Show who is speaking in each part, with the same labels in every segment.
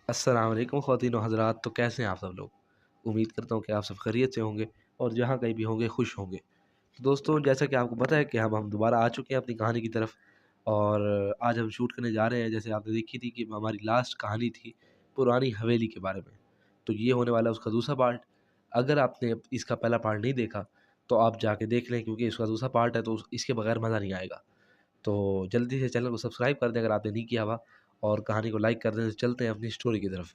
Speaker 1: अस्सलाम वालेकुम ख़वातीन व हज़रात। तो कैसे हैं आप सब लोग? उम्मीद करता हूँ कि आप सब खैरियत से होंगे और जहाँ कहीं भी होंगे खुश होंगे। तो दोस्तों, जैसा कि आपको पता है कि हम दोबारा आ चुके हैं अपनी कहानी की तरफ और आज हम शूट करने जा रहे हैं। जैसे आपने देखी थी कि हमारी लास्ट कहानी थी पुरानी हवेली के बारे में, तो ये होने वाला है उसका दूसरा पार्ट। अगर आपने इसका पहला पार्ट नहीं देखा तो आप जाके देख लें, क्योंकि इसका दूसरा पार्ट है तो इसके बगैर मज़ा नहीं आएगा। तो जल्दी से चैनल को सब्सक्राइब कर दें अगर आपने नहीं किया हुआ, और कहानी को लाइक कर दें। तो चलते हैं अपनी स्टोरी की तरफ।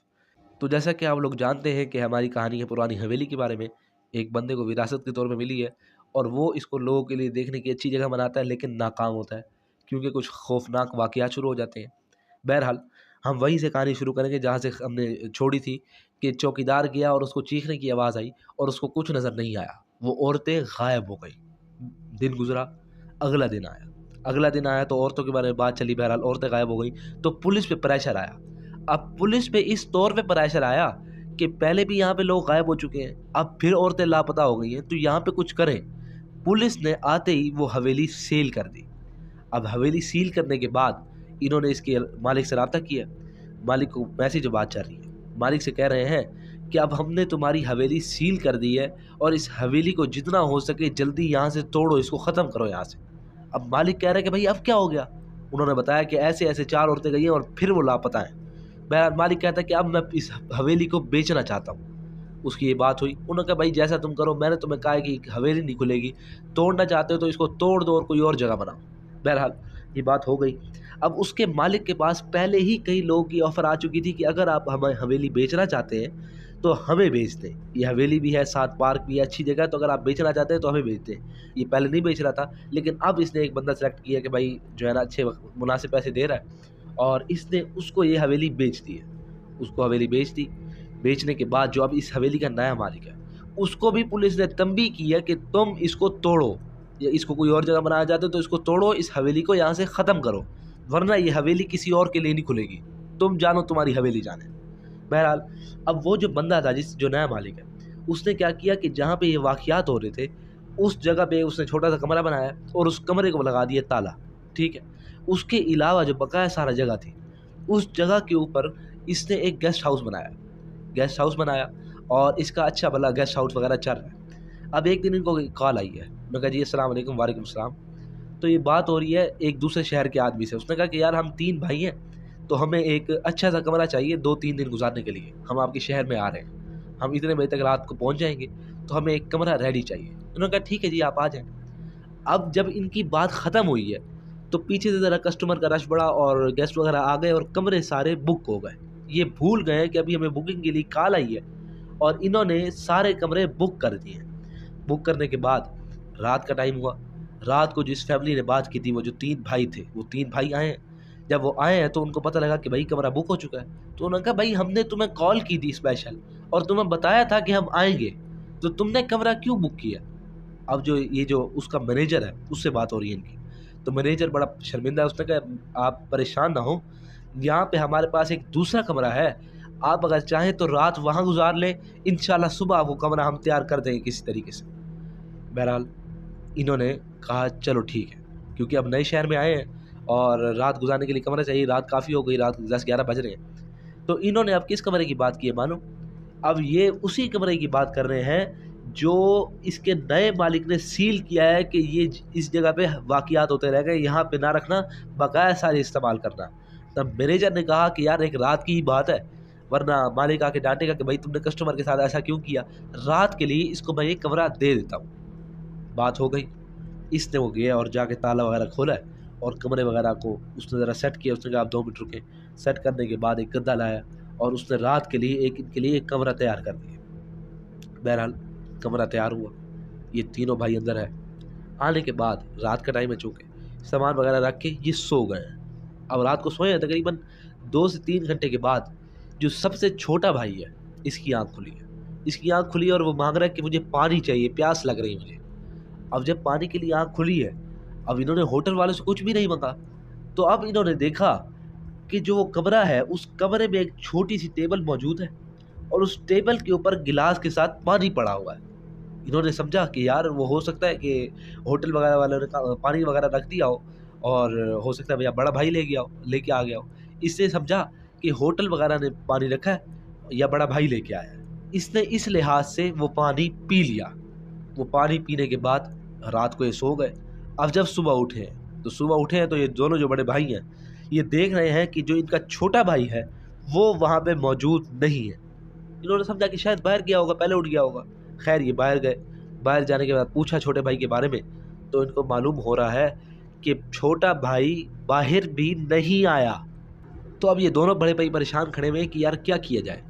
Speaker 1: तो जैसा कि आप लोग जानते हैं कि हमारी कहानी है पुरानी हवेली के बारे में। एक बंदे को विरासत के तौर पे मिली है और वो इसको लोगों के लिए देखने की अच्छी जगह बनाता है, लेकिन नाकाम होता है क्योंकि कुछ खौफनाक वाक़यात शुरू हो जाते हैं। बहरहाल, हम वहीं से कहानी शुरू करेंगे जहाँ से हमने छोड़ी थी कि चौकीदार गया और उसको चीखने की आवाज़ आई और उसको कुछ नज़र नहीं आया। वो औरतें गायब हो गई। दिन गुज़रा, अगला दिन आया। अगला दिन आया तो औरतों के बारे में बात चली। बहरहाल, औरतें गायब हो गई तो पुलिस पे प्रेशर आया। अब पुलिस पे इस तौर पे प्रेशर आया कि पहले भी यहाँ पे लोग गायब हो चुके हैं, अब फिर औरतें लापता हो गई हैं, तो यहाँ पे कुछ करें। पुलिस ने आते ही वो हवेली सील कर दी। अब हवेली सील करने के बाद इन्होंने इसके मालिक से राब्ता किया। मालिक को मैसेज बात चल रही है। मालिक से कह रहे हैं कि अब हमने तुम्हारी हवेली सील कर दी है और इस हवेली को जितना हो सके जल्दी यहाँ से तोड़ो, इसको ख़त्म करो यहाँ से। अब मालिक कह रहे हैं कि भाई अब क्या हो गया? उन्होंने बताया कि ऐसे-ऐसे 4 औरतें गई हैं और फिर वो लापता हैं। बहरहाल, मालिक कहता है कि अब मैं इस हवेली को बेचना चाहता हूँ। उसकी ये बात हुई। उन्होंने कहा भाई जैसा तुम करो, मैंने तुम्हें कहा है कि हवेली नहीं खुलेगी। तोड़ना चाहते हो तो इसको तोड़ दो और कोई और जगह बनाओ। बहरहाल, ये बात हो गई। अब उसके मालिक के पास पहले ही कई लोगों की ऑफ़र आ चुकी थी कि अगर आप हमें हवेली बेचना चाहते हैं तो हमें बेच दें। ये हवेली भी है, साथ पार्क भी है, अच्छी जगह है, तो अगर आप बेचना चाहते हैं तो हमें बेच दें। ये पहले नहीं बेच रहा था, लेकिन अब इसने एक बंदा सेलेक्ट किया कि भाई जो है ना अच्छे मुनासिब पैसे दे रहा है, और इसने उसको ये हवेली बेच दी है। उसको हवेली बेच दी। बेचने के बाद जो अब इस हवेली का नया मालिक है, उसको भी पुलिस ने तंबीह की है कि तुम इसको तोड़ो, या इसको कोई और जगह बनाना चाहते हो तो इसको तोड़ो, इस हवेली को यहाँ से ख़त्म करो, वरना ये हवेली किसी और के लिए नहीं खुलेगी। तुम जानो तुम्हारी हवेली जाने। बहरहाल, अब वो जो बंदा था जो नया मालिक है, उसने क्या किया कि जहाँ पे ये वाक़यात हो रहे थे, उस जगह पे उसने छोटा-सा कमरा बनाया और उस कमरे को लगा दिया ताला, ठीक है? उसके अलावा जो बकाया सारा जगह थी, उस जगह के ऊपर इसने एक गेस्ट हाउस बनाया। गेस्ट हाउस बनाया और इसका अच्छा भला गेस्ट हाउस वगैरह चल रहा है। अब एक दिन इनको कॉल आई है। उन्होंने कहा जी अस्सलाम वालेकुम। वालेकुम सलाम। तो ये बात हो रही है एक दूसरे शहर के आदमी से। उसने कहा कि यार हम 3 भाई हैं, तो हमें एक अच्छा-सा कमरा चाहिए 2-3 दिन गुज़ारने के लिए। हम आपके शहर में आ रहे हैं। हम इतने बजे तक रात को पहुँच जाएँगे, तो हमें एक कमरा रेडी चाहिए। उन्होंने कहा ठीक है जी, आप आ जाएँ। अब जब इनकी बात ख़त्म हुई है, तो पीछे से ज़रा कस्टमर का रश बढ़ा और गेस्ट वगैरह आ गए और कमरे सारे बुक हो गए। ये भूल गए कि अभी हमें बुकिंग के लिए कॉल आई है और इन्होंने सारे कमरे बुक कर दिए। बुक करने के बाद रात का टाइम हुआ। रात को जिस फैमिली ने बात की थी, वो जो 3 भाई थे, वो 3 भाई आए हैं। जब वो आए हैं तो उनको पता लगा कि भाई कमरा बुक हो चुका है। तो उन्होंने कहा भाई हमने तुम्हें कॉल की थी स्पेशल और तुम्हें बताया था कि हम आएँगे, तो तुमने कमरा क्यों बुक किया? अब जो उसका मैनेजर है, उससे बात हो रही है इनकी। तो मैनेजर बड़ा शर्मिंदा है, उसने कहा आप परेशान ना हो, यहाँ पे हमारे पास एक दूसरा कमरा है, आप अगर चाहें तो रात वहाँ गुज़ार लें, इंशाल्लाह सुबह वो कमरा हम तैयार कर देंगे किसी तरीके से। बहरहाल, इन्होंने कहा चलो ठीक है, क्योंकि अब नए शहर में आए हैं और रात गुज़ारने के लिए कमरा चाहिए। रात काफ़ी हो गई, रात 10-11 बज रहे हैं। तो इन्होंने अब किस कमरे की बात की है मालूम? अब ये उसी कमरे की बात कर रहे हैं जो इसके नए मालिक ने सील किया है कि ये इस जगह पे वाक़यात होते रह गए, यहाँ पे ना रखना, बकाया सारे इस्तेमाल करना। तब मैनेजर ने कहा कि यार एक रात की ही बात है, वरना मालिक आके डाँटेगा कि भाई तुमने कस्टमर के साथ ऐसा क्यों किया? रात के लिए इसको मैं ये कमरा दे देता हूँ। बात हो गई। इसने वो गया और जाके ताला वगैरह खोला है और कमरे वगैरह को उसने ज़रा सेट किया। उसने कहा आप 2 मिनट रुकें। सेट करने के बाद एक गद्दा लाया और उसने रात के लिए इनके लिए एक कमरा तैयार कर दिया। बहरहाल, कमरा तैयार हुआ। ये तीनों भाई अंदर है। आने के बाद रात का टाइम है चूँकि, सामान वगैरह रख के ये सो गए हैं। अब रात को सोए हैं, तकरीबन 2 से 3 घंटे के बाद जो सबसे छोटा भाई है, इसकी आँख खुली है। इसकी आँख खुली है और वो माँग रहा है कि मुझे पानी चाहिए, प्यास लग रही है मुझे। अब जब पानी के लिए आँख खुली है, अब इन्होंने होटल वालों से कुछ भी नहीं माँगा। तो अब इन्होंने देखा कि जो वो कमरा है, उस कमरे में एक छोटी-सी टेबल मौजूद है और उस टेबल के ऊपर गिलास के साथ पानी पड़ा हुआ है। इन्होंने समझा कि यार वो हो सकता है कि होटल वगैरह वालों ने पानी वगैरह रख दिया हो और हो सकता है भैया बड़ा भाई ले गया हो, लेके आ गया हो। इससे समझा कि होटल वगैरह ने पानी रखा है या बड़ा भाई लेके आया है। इसने इस लिहाज से वो पानी पी लिया। वो पानी पीने के बाद रात को ये सो गए। अब जब सुबह उठे तो ये दोनों जो बड़े भाई हैं ये देख रहे हैं कि जो इनका छोटा भाई है वो वहाँ पे मौजूद नहीं है। इन्होंने समझा कि शायद बाहर गया होगा, पहले उठ गया होगा। खैर ये बाहर गए। बाहर जाने के बाद पूछा छोटे भाई के बारे में, तो इनको मालूम हो रहा है कि छोटा भाई बाहर भी नहीं आया। तो अब ये दोनों बड़े भाई परेशान खड़े हुए हैं कि यार क्या किया जाए।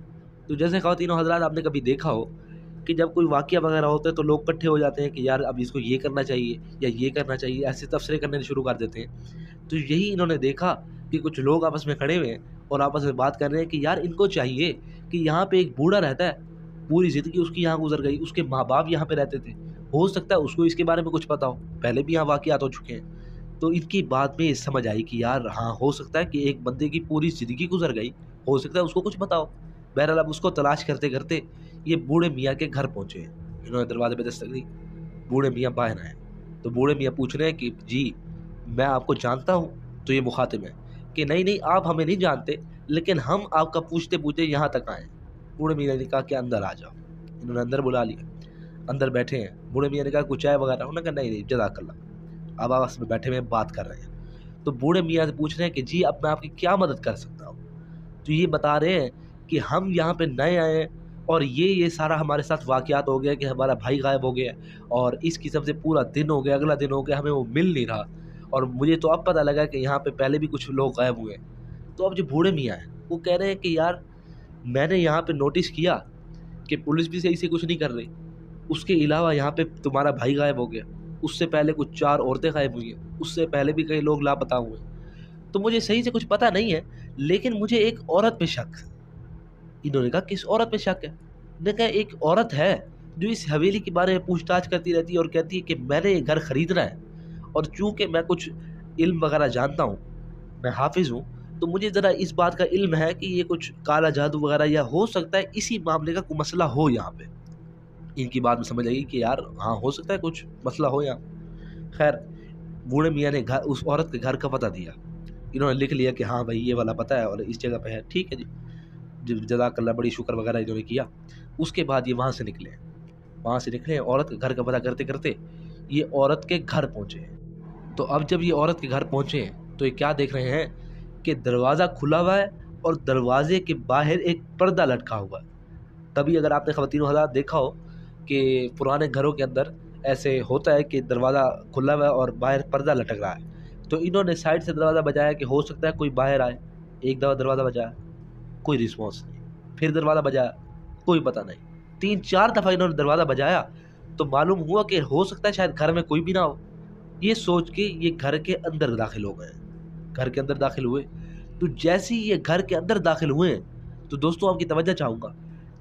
Speaker 1: तो जैसे ख़वातीनो हज़रात आपने कभी देखा हो कि जब कोई वाक़या वगैरह होता है तो लोग इकट्ठे हो जाते हैं कि यार अब इसको ये करना चाहिए या ये करना चाहिए, ऐसे तबसरे करने शुरू कर देते हैं। तो यही इन्होंने देखा कि कुछ लोग आपस में खड़े हुए हैं और आपस में बात कर रहे हैं कि यार इनको चाहिए कि यहाँ पे एक बूढ़ा रहता है, पूरी ज़िंदगी उसकी यहाँ गुजर गई, उसके माँ बाप यहाँ पे रहते थे, हो सकता है उसको इसके बारे में कुछ पता हो, पहले भी यहाँ वाक़यात हो चुके हैं। तो इनकी बात में ये समझ आई कि यार हाँ, हो सकता है कि एक बंदे की पूरी ज़िंदगी गुजर गई, हो सकता है उसको कुछ पता हो। बहरहाल अब उसको तलाश करते करते ये बूढ़े मियाँ के घर पहुँचे। इन्होंने दरवाजे पे दस्तक दी। बूढ़े मियाँ बाहर आए। तो बूढ़े मियाँ पूछ रहे हैं कि जी, मैं आपको जानता हूँ। तो ये मुखातिब है कि नहीं नहीं, आप हमें नहीं जानते, लेकिन हम आपका पूछते पूछते यहाँ तक आए। बूढ़े मियाँ ने कहा कि अंदर आ जाओ। इन्होंने अंदर बुला लिया। अंदर बैठे हैं। बूढ़े मियाँ ने कहा कुछ चाय वगैरह? उन्होंने कहा नहीं नहीं, जज़ाकल्लाह। अब आपस में बैठे हुए बात कर रहे हैं। तो बूढ़े मियाँ से पूछ रहे हैं कि जी, अब मैं आपकी क्या मदद कर सकता हूँ? तो ये बता रहे हैं कि हम यहाँ पे नए आए हैं और ये सारा हमारे साथ वाक़यात हो गया कि हमारा भाई गायब हो गया और इस किस्म से पूरा दिन हो गया, अगला दिन हो गया, हमें वो मिल नहीं रहा और मुझे तो अब पता लगा कि यहाँ पे पहले भी कुछ लोग गायब हुए हैं। तो अब जो बूढ़े मियाँ हैं वो कह रहे हैं कि यार मैंने यहाँ पे नोटिस किया कि पुलिस भी सही से कुछ नहीं कर रही, उसके अलावा यहाँ पे तुम्हारा भाई गायब हो गया, उससे पहले कुछ 4 औरतें गायब हुई हैं, उससे पहले भी कई लोग लापता हुए हैं। तो मुझे सही से कुछ पता नहीं है, लेकिन मुझे एक औरत पे शक है। इन्होंने कहा किस औरत पे शक है? इन्होंने कहा एक औरत है जो इस हवेली के बारे में पूछताछ करती रहती है और कहती है कि मैंने ये घर खरीदना है और चूंकि मैं कुछ इल्म वगैरह जानता हूँ, मैं हाफिज़ हूँ, तो मुझे ज़रा इस बात का इल्म है कि ये कुछ काला जादू वगैरह या हो सकता है इसी मामले का कोई मसला हो यहाँ पे। इनकी बात में समझ आई कि यार हाँ, हो सकता है कुछ मसला हो यहाँ। खैर बूढ़े मियाँ ने घर उस औरत के घर का पता दिया। इन्होंने लिख लिया कि हाँ भाई ये वाला पता है और इस जगह पे है। ठीक है जी, जज़ाकल्लाह, बड़ी शुक्र वगैरह इन्होंने किया। उसके बाद ये वहाँ से निकले, औरत के घर का पता करते करते ये औरत के घर पहुँचे। तो अब जब ये औरत के घर पहुँचे तो ये क्या देख रहे हैं कि दरवाज़ा खुला हुआ है और दरवाजे के बाहर एक पर्दा लटका हुआ है। तभी अगर आपने ख़वातीनो हज़रात देखा हो कि पुराने घरों के अंदर ऐसे होता है कि दरवाज़ा खुला हुआ है और बाहर पर्दा लटक रहा है। तो इन्होंने साइड से दरवाज़ा बजाया कि हो सकता है कोई बाहर आए। एक दफ़ा दरवाज़ा बजाया, कोई रिस्पॉन्स नहीं। फिर दरवाज़ा बजाया, कोई पता नहीं। 3-4 दफ़ा इन्होंने दरवाज़ा बजाया तो मालूम हुआ कि हो सकता है शायद घर में कोई भी ना हो। ये सोच के ये घर के अंदर दाखिल हो गए। घर के अंदर दाखिल हुए, तो जैसे ही ये घर के अंदर दाखिल हुए तो दोस्तों आपकी तवज्जो चाहूँगा,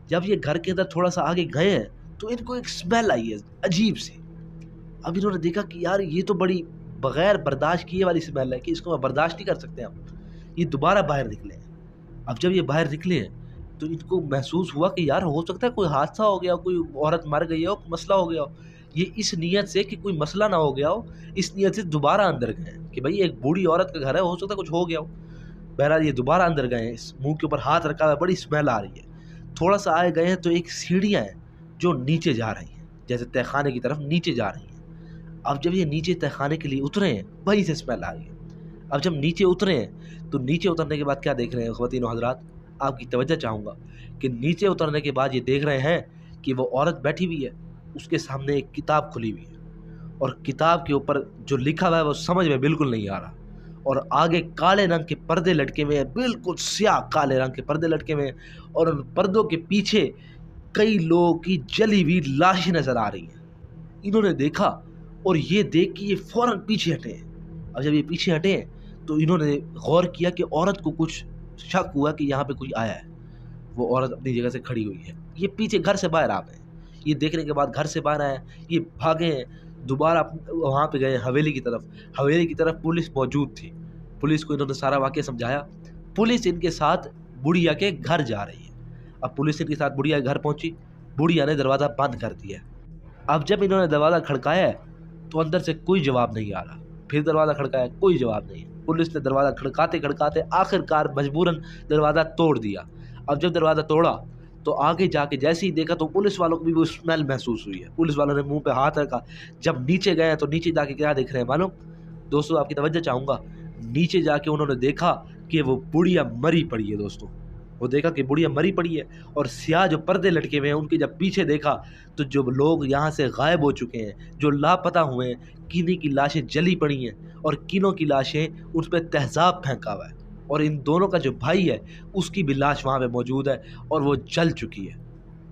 Speaker 1: जब ये घर के अंदर थोड़ा-सा आगे गए हैं तो इनको एक स्मेल आई है अजीब-सी। अब इन्होंने देखा कि यार ये तो बड़ी बगैर बर्दाश्त किए वाली स्मेल है कि इसको मैं बर्दाश्त नहीं कर सकते हम। ये दोबारा बाहर निकले हैं। अब जब ये बाहर निकले हैं तो इनको महसूस हुआ कि यार हो सकता है कोई हादसा हो गया हो, कोई औरत मर गई हो, मसला हो गया हो। ये इस नीयत से कि कोई मसला ना हो गया हो, इस नीयत से दोबारा अंदर गए कि भाई एक बूढ़ी औरत का घर है, हो सकता है कुछ हो गया हो। बहरहाल ये दोबारा अंदर गए हैं, इस मुँह के ऊपर हाथ रखा हुआ है, बड़ी स्मेल आ रही है। थोड़ा-सा आगे गए हैं तो एक सीढ़ियाँ हैं जो नीचे जा रही हैं, जैसे तहखाने की तरफ नीचे जा रही हैं। अब जब ये नीचे तहखाने के लिए उतरे हैं, वहीं से स्मेल आ रही है। अब जब नीचे उतरे हैं, तो नीचे उतरने के बाद क्या देख रहे हैं ख़वातीनो हज़रात, आपकी तवज्जो चाहूँगा कि नीचे उतरने के बाद ये देख रहे हैं कि वो औरत बैठी हुई है, उसके सामने एक किताब खुली हुई है और किताब के ऊपर जो लिखा हुआ है वो समझ में बिल्कुल नहीं आ रहा और आगे काले रंग के पर्दे लटके हुए हैं, बिल्कुल स्याह काले रंग के पर्दे लटके हुए हैं और उन पर्दों के पीछे कई लोगों की जली हुई लाशें नज़र आ रही हैं। इन्होंने देखा और ये देख के ये फ़ौरन पीछे हटे हैं। अब जब ये पीछे हटे हैं तो इन्होंने गौर किया कि औरत को कुछ शक हुआ कि यहाँ पे कोई आया है। वो औरत अपनी जगह से खड़ी हुई है। ये पीछे घर से बाहर आ गए। ये देखने के बाद घर से बाहर आए, ये भागे हैं, दोबारा वहाँ पे गए हवेली की तरफ। हवेली की तरफ पुलिस मौजूद थी। पुलिस को इन्होंने सारा वाक़या समझाया। पुलिस इनके साथ बुढ़िया के घर जा रही है। अब पुलिस इनके साथ बुढ़िया के घर पहुँची। बुढ़िया ने दरवाज़ा बंद कर दिया। अब जब इन्होंने दरवाज़ा खड़काया तो अंदर से कोई जवाब नहीं आ रहा। फिर दरवाज़ा खड़काया, कोई जवाब नहीं है। पुलिस ने दरवाज़ा खड़काते खड़काते आखिरकार मजबूरन दरवाज़ा तोड़ दिया। अब जब दरवाज़ा तोड़ा तो आगे जाके जैसे ही देखा तो पुलिस वालों को भी वो स्मेल महसूस हुई है। पुलिस वालों ने मुँह पे हाथ रखा। जब नीचे गए तो नीचे जाके क्या देख रहे हैं मालूम? दोस्तों आपकी तवज्जो चाहूँगा, नीचे जाके उन्होंने देखा कि वो बुढ़िया मरी पड़ी है दोस्तों। वो देखा कि बुढ़िया मरी पड़ी है और स्याह जो पर्दे लटके हुए हैं उनके जब पीछे देखा तो जो लोग यहाँ से गायब हो चुके हैं, जो लापता हुए हैं, किन्हीं की लाशें जली पड़ी हैं और किन्हों की लाशें उस पे तेज़ाब फेंका हुआ है और इन दोनों का जो भाई है उसकी भी लाश वहाँ पे मौजूद है और वो जल चुकी है।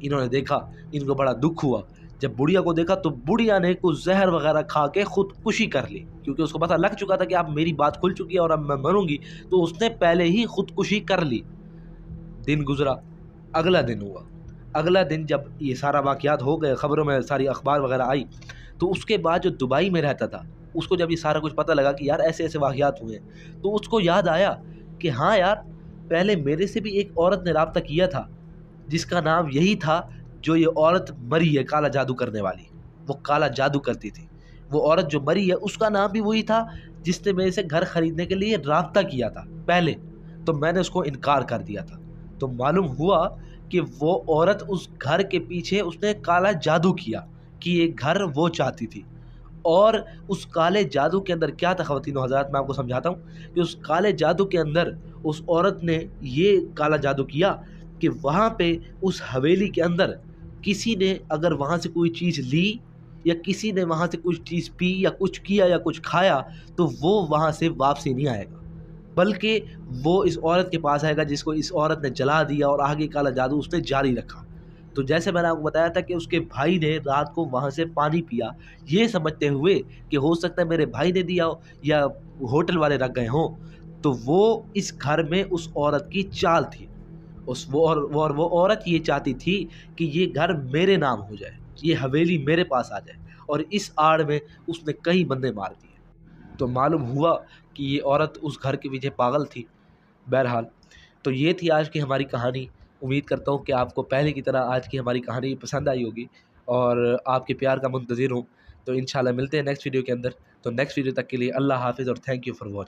Speaker 1: इन्होंने देखा, इनको बड़ा दुःख हुआ। जब बुढ़िया को देखा तो बुढ़िया ने कुछ ज़हर वग़ैरह खा के खुदकुशी कर ली, क्योंकि उसको पता लग चुका था कि अब मेरी बात खुल चुकी है और अब मैं मरूँगी, तो उसने पहले ही खुदकुशी कर ली। दिन गुज़रा, अगला दिन हुआ। अगला दिन जब ये सारा वाक़यात हो गए, ख़बरों में सारी अख़बार वग़ैरह आई, तो उसके बाद जो दुबई में रहता था, उसको जब ये सारा कुछ पता लगा कि यार ऐसे-ऐसे वाक़यात हुए हैं, तो उसको याद आया कि हाँ यार, पहले मेरे से भी एक औरत ने राब्ता किया था, जिसका नाम यही था जो ये औरत मरी है, काला जादू करने वाली। वो काला जादू करती थी। वो औरत जो मरी है उसका नाम भी वही था जिसने मेरे से घर खरीदने के लिए राब्ता किया था पहले, तो मैंने उसको इनकार कर दिया था। तो मालूम हुआ कि वो औरत उस घर के पीछे उसने काला जादू किया कि ये घर वो चाहती थी। और उस काले जादू के अंदर क्या था ख़वातीनो हज़रात, मैं आपको समझाता हूँ कि उस काले जादू के अंदर उस औरत ने ये काला जादू किया कि वहाँ पे उस हवेली के अंदर किसी ने अगर वहाँ से कोई चीज़ ली या किसी ने वहाँ से कुछ चीज़ पी या कुछ किया या कुछ खाया, तो वो वहाँ से वापसी नहीं आएगा, बल्कि वो इस औरत के पास आएगा जिसको इस औरत ने जला दिया और आगे काला जादू उसने जारी रखा। तो जैसे मैंने आपको बताया था कि उसके भाई ने रात को वहाँ से पानी पिया, ये समझते हुए कि हो सकता है मेरे भाई ने दिया हो या होटल वाले रख गए हों, तो वो इस घर में उस औरत की चाल थी। उस वो औरत ये चाहती थी कि ये घर मेरे नाम हो जाए, ये हवेली मेरे पास आ जाए और इस आड़ में उसने कई बंदे मार दिए। तो मालूम हुआ कि ये औरत उस घर के पीछे पागल थी। बहरहाल, तो ये थी आज की हमारी कहानी। उम्मीद करता हूँ कि आपको पहले की तरह आज की हमारी कहानी पसंद आई होगी और आपके प्यार का मुंतज़िर हूँ। तो इंशाल्लाह मिलते हैं नेक्स्ट वीडियो के अंदर। तो नेक्स्ट वीडियो तक के लिए अल्लाह हाफ़िज़ और थैंक यू फॉर वॉचिंग।